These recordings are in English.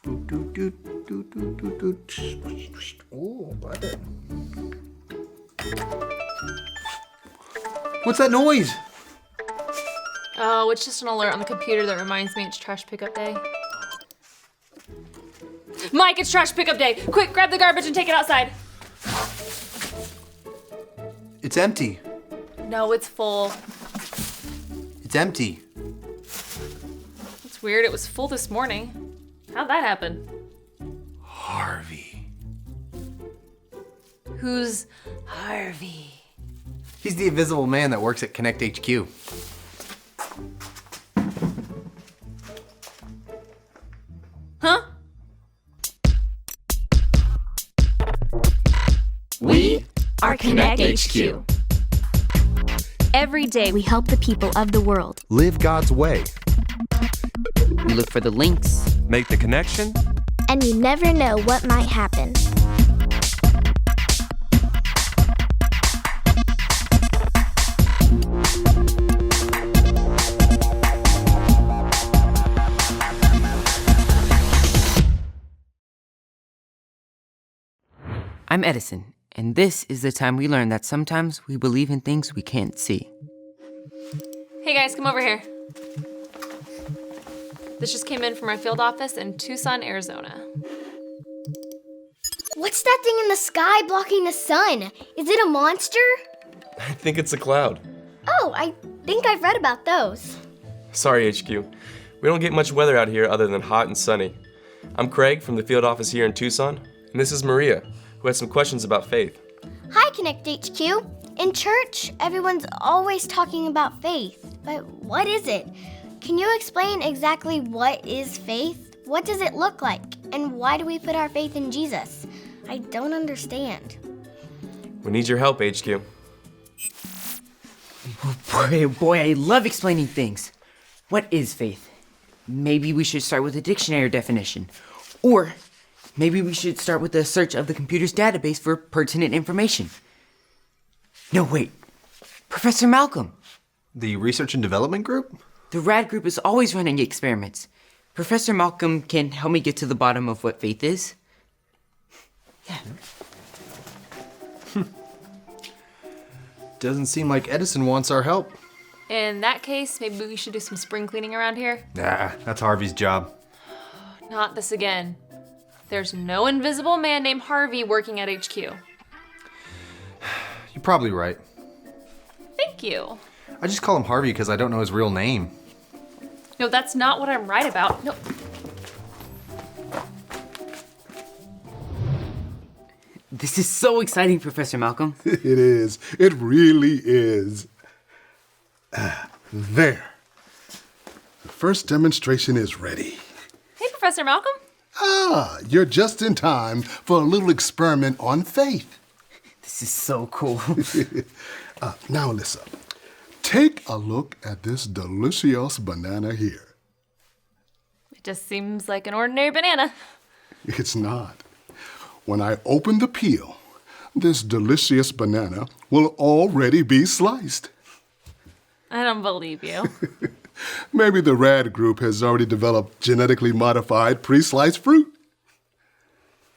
Oh, button. What's that noise? Oh, it's just an alert on the computer that reminds me it's trash pickup day. Mike, it's trash pickup day! Quick, grab the garbage and take it outside. It's empty. No, it's full. It's empty. It's weird, it was full this morning. How'd that happen? Harvey. Who's Harvey? He's the invisible man that works at Konnect HQ. Huh? We are Konnect HQ. Every day we help the people of the world. Live God's way. We look for the links. Make the connection. And you never know what might happen. I'm Edison, and this is the time we learn that sometimes we believe in things we can't see. Hey guys, come over here. This just came in from our field office in Tucson, Arizona. What's that thing in the sky blocking the sun? Is it a monster? I think it's a cloud. Oh, I think I've read about those. Sorry, HQ. We don't get much weather out here other than hot and sunny. I'm Craig from the field office here in Tucson, and this is Maria, who has some questions about faith. Hi, Konnect HQ. In church, everyone's always talking about faith, but what is it? Can you explain exactly what is faith? What does it look like? And why do we put our faith in Jesus? I don't understand. We need your help, HQ. Boy, I love explaining things. What is faith? Maybe we should start with a dictionary definition. Or maybe we should start with a search of the computer's database for pertinent information. No, wait. Professor Malcolm. The Research and Development Group? The RAD group is always running experiments. Professor Malcolm can help me get to the bottom of what faith is. Yeah. Doesn't seem like Edison wants our help. In that case, maybe we should do some spring cleaning around here. Nah, that's Harvey's job. Not this again. There's no invisible man named Harvey working at HQ. You're probably right. Thank you. I just call him Harvey because I don't know his real name. No, that's not what I'm right about. No. This is so exciting, Professor Malcolm. It is. It really is. There. The first demonstration is ready. Hey, Professor Malcolm. You're just in time for a little experiment on faith. This is so cool. Now, Alissa, take a look at this delicious banana here. It just seems like an ordinary banana. It's not. When I open the peel, this delicious banana will already be sliced. I don't believe you. Maybe the RAD group has already developed genetically modified pre-sliced fruit.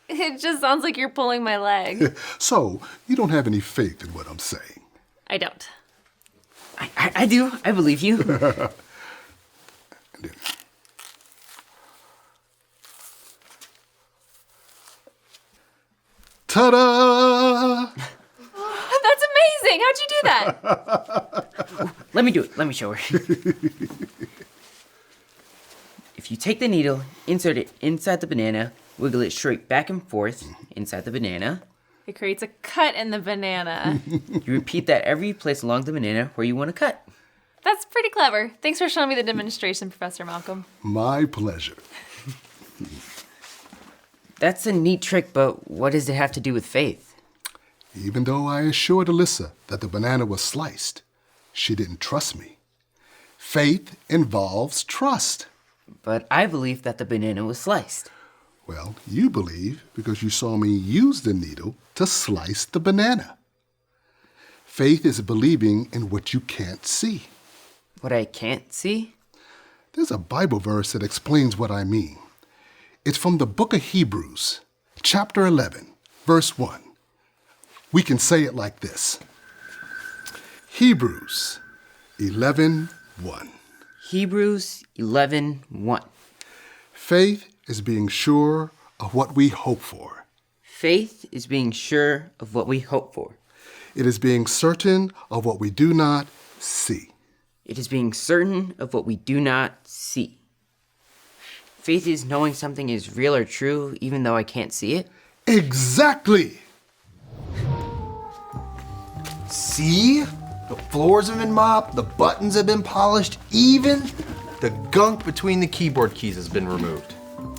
It just sounds like you're pulling my leg. So, you don't have any faith in what I'm saying. I don't. I do. I believe you. Ta-da! That's amazing. How'd you do that? Let me do it. Let me show her. If you take the needle, insert it inside the banana, wiggle it straight back and forth inside the banana. It creates a cut in the banana. You repeat that every place along the banana where you want to cut. That's pretty clever. Thanks for showing me the demonstration, Professor Malcolm. My pleasure. That's a neat trick, but what does it have to do with faith? Even though I assured Alissa that the banana was sliced, she didn't trust me. Faith involves trust. But I believe that the banana was sliced. Well, you believe because you saw me use the needle to slice the banana. Faith is believing in what you can't see. What I can't see? There's a Bible verse that explains what I mean. It's from the book of Hebrews, chapter 11, verse 1. We can say it like this. Hebrews 11:1. Hebrews 11:1. Faith is being sure of what we hope for. Faith is being sure of what we hope for. It is being certain of what we do not see. It is being certain of what we do not see. Faith is knowing something is real or true even though I can't see it. Exactly! See? The floors have been mopped, the buttons have been polished, even the gunk between the keyboard keys has been removed.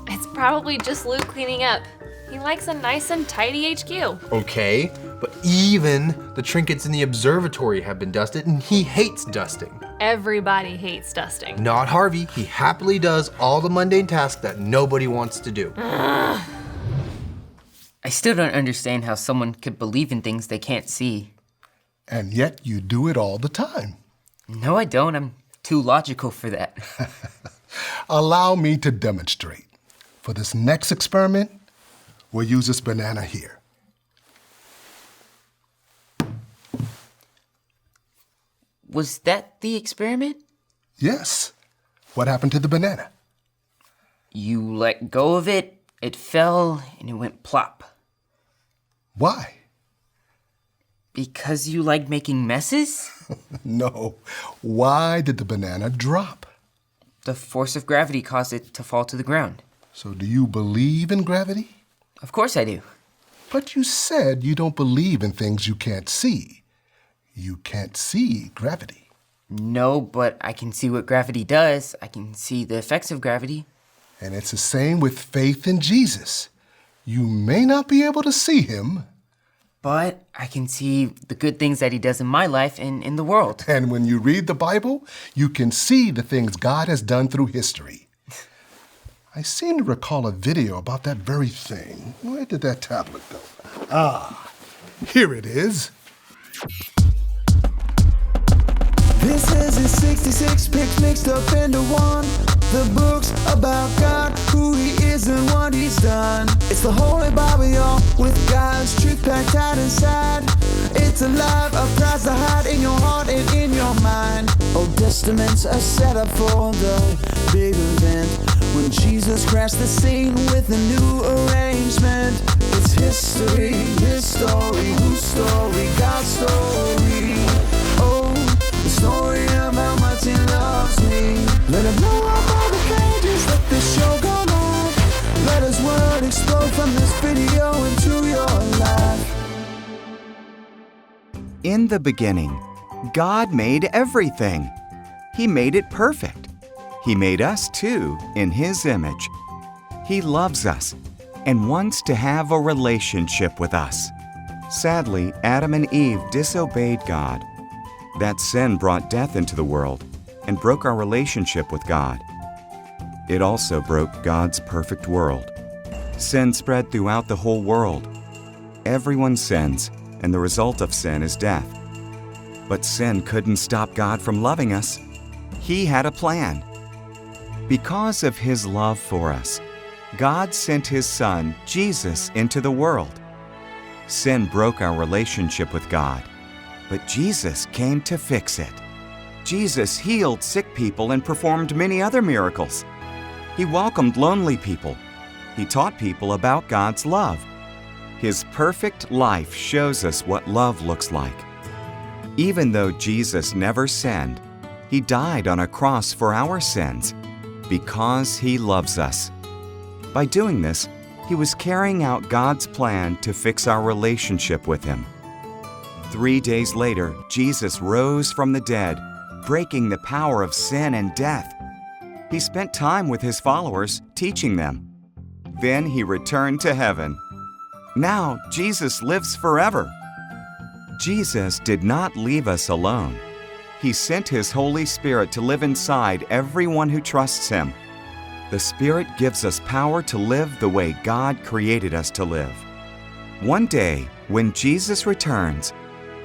It's probably just Luke cleaning up. He likes a nice and tidy HQ. Okay, but even the trinkets in the observatory have been dusted, and he hates dusting. Everybody hates dusting. Not Harvey. He happily does all the mundane tasks that nobody wants to do. I still don't understand how someone could believe in things they can't see. And yet you do it all the time. No, I don't. I'm too logical for that. Allow me to demonstrate. For this next experiment, we'll use this banana here. Was that the experiment? Yes. What happened to the banana? You let go of it, it fell, and it went plop. Why? Because you like making messes? No. Why did the banana drop? The force of gravity caused it to fall to the ground. So do you believe in gravity? Of course I do. But you said you don't believe in things you can't see. You can't see gravity. No, but I can see what gravity does. I can see the effects of gravity. And it's the same with faith in Jesus. You may not be able to see him. But I can see the good things that he does in my life and in the world. And when you read the Bible, you can see the things God has done through history. I seem to recall a video about that very thing. Where did that tablet go? Ah, here it is. This is his 66 picks mixed up into one. The books about God, who he is and what he's done. It's the Holy Bible, y'all, with God's truth packed out inside. It's alive, a prize to hide in your heart and in your mind. Old Testaments are set up for the big event when Jesus crashed the scene with a new arrangement. It's history, his story, whose story, God's story. Oh, the story of how much he loves me. Let him know all the pages, let this show go live. Let his word explode from this video into your life. In the beginning, God made everything. He made it perfect. He made us too in His image. He loves us and wants to have a relationship with us. Sadly, Adam and Eve disobeyed God. That sin brought death into the world and broke our relationship with God. It also broke God's perfect world. Sin spread throughout the whole world. Everyone sins, and the result of sin is death. But sin couldn't stop God from loving us. He had a plan. Because of His love for us, God sent His Son, Jesus, into the world. Sin broke our relationship with God, but Jesus came to fix it. Jesus healed sick people and performed many other miracles. He welcomed lonely people. He taught people about God's love. His perfect life shows us what love looks like. Even though Jesus never sinned, He died on a cross for our sins because He loves us. By doing this, He was carrying out God's plan to fix our relationship with Him. 3 days later, Jesus rose from the dead, breaking the power of sin and death. He spent time with His followers, teaching them. Then He returned to heaven. Now, Jesus lives forever. Jesus did not leave us alone. He sent His Holy Spirit to live inside everyone who trusts Him. The Spirit gives us power to live the way God created us to live. One day, when Jesus returns,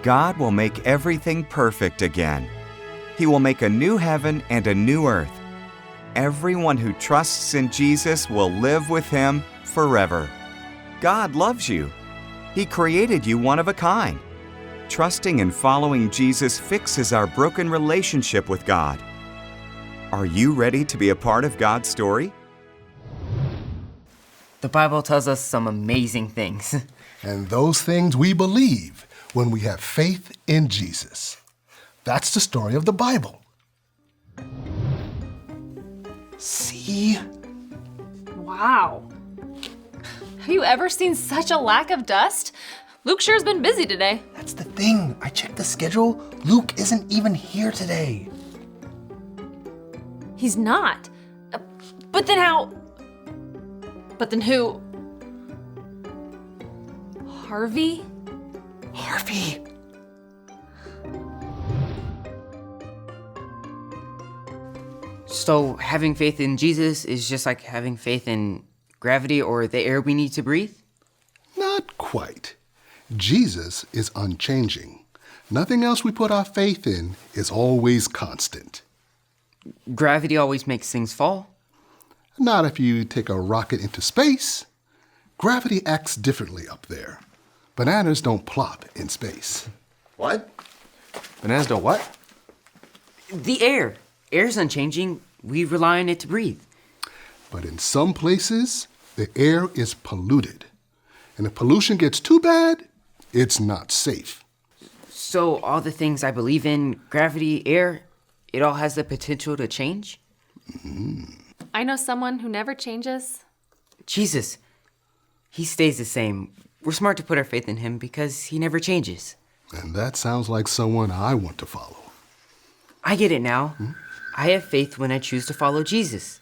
God will make everything perfect again. He will make a new heaven and a new earth. everyone who trusts in Jesus will live with him forever. God loves you. He created you one of a kind. Trusting and following Jesus fixes our broken relationship with God. Are you ready to be a part of God's story? The Bible tells us some amazing things. And those things we believe when we have faith in Jesus. That's the story of the Bible. See? Wow. Have you ever seen such a lack of dust? Luke sure's been busy today. That's the thing. I checked the schedule. Luke isn't even here today. He's not. But then how? But then who? Harvey? Harvey! So having faith in Jesus is just like having faith in gravity or the air we need to breathe? Not quite. Jesus is unchanging. Nothing else we put our faith in is always constant. Gravity always makes things fall. Not if you take a rocket into space. Gravity acts differently up there. Bananas don't plop in space. What? Bananas don't what? The air. Air's unchanging. We rely on it to breathe. But in some places, the air is polluted. And if pollution gets too bad, it's not safe. So all the things I believe in, gravity, air, it all has the potential to change? I know someone who never changes. Jesus. He stays the same. We're smart to put our faith in him because he never changes. And that sounds like someone I want to follow. I get it now. I have faith when I choose to follow Jesus.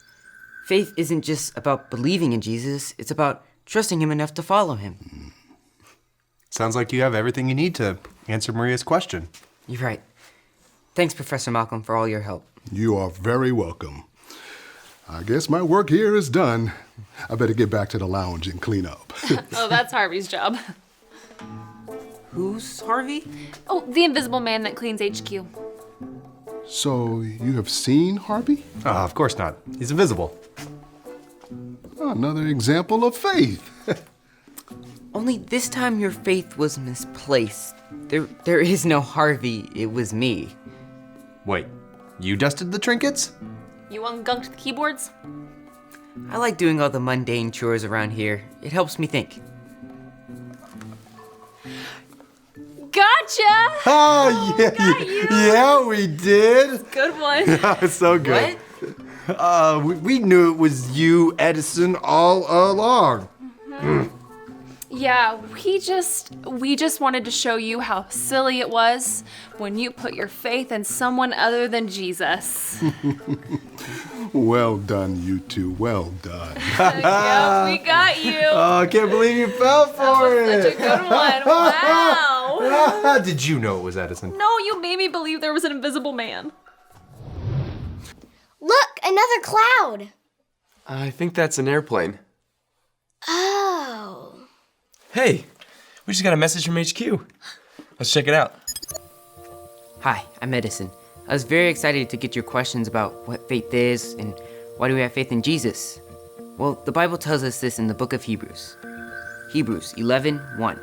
Faith isn't just about believing in Jesus, it's about trusting him enough to follow him. Sounds like you have everything you need to answer Maria's question. You're right. Thanks, Professor Malcolm, for all your help. You are very welcome. I guess my work here is done. I better get back to the lounge and clean up. Oh, that's Harvey's job. Who's Harvey? Oh, the invisible man that cleans HQ. So you have seen Harvey? Of course not. He's invisible. Another example of faith. Only this time your faith was misplaced. There is no Harvey, it was me. Wait, you dusted the trinkets? You ungunked the keyboards? I like doing all the mundane chores around here. It helps me think. Gotcha! Oh, yeah, got you. yeah, we did. Good one. It's so good. We knew it was you, Edison, all along. Yeah, we just wanted to show you how silly it was when you put your faith in someone other than Jesus. Well done, you two. Well done. Yeah, we got you. Oh, I can't believe you fell for it. Such a good one. Wow. Did you know it was Edison? No, you made me believe there was an invisible man. Look, another cloud. I think that's an airplane. Oh. Hey, we just got a message from HQ. Let's check it out. Hi, I'm Edison. I was very excited to get your questions about what faith is and why do we have faith in Jesus. Well, the Bible tells us this in the book of Hebrews. Hebrews 11:1.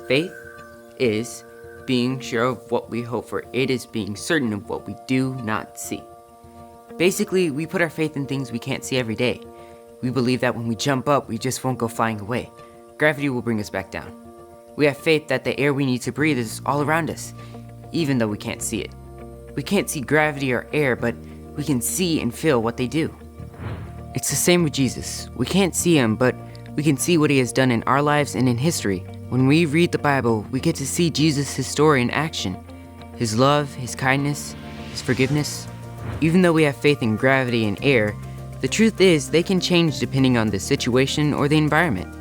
Faith is being sure of what we hope for. It is being certain of what we do not see. Basically, we put our faith in things we can't see every day. We believe that when we jump up, we just won't go flying away. Gravity will bring us back down. We have faith that the air we need to breathe is all around us, even though we can't see it. We can't see gravity or air, but we can see and feel what they do. It's the same with Jesus. We can't see him, but we can see what he has done in our lives and in history. When we read the Bible, we get to see Jesus' his story in action. His love, his kindness, his forgiveness. Even though we have faith in gravity and air, the truth is they can change depending on the situation or the environment.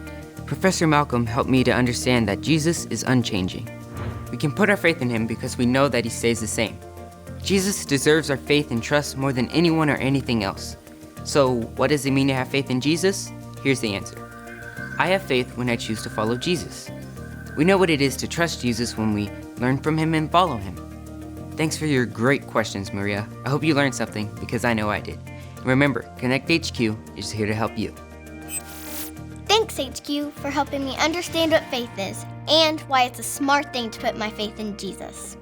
Professor Malcolm helped me to understand that Jesus is unchanging. We can put our faith in him because we know that he stays the same. Jesus deserves our faith and trust more than anyone or anything else. So, what does it mean to have faith in Jesus? Here's the answer. I have faith when I choose to follow Jesus. We know what it is to trust Jesus when we learn from him and follow him. Thanks for your great questions, Maria. I hope you learned something because I know I did. Remember, Konnect HQ is here to help you. Thanks, HQ, for helping me understand what faith is and why it's a smart thing to put my faith in Jesus.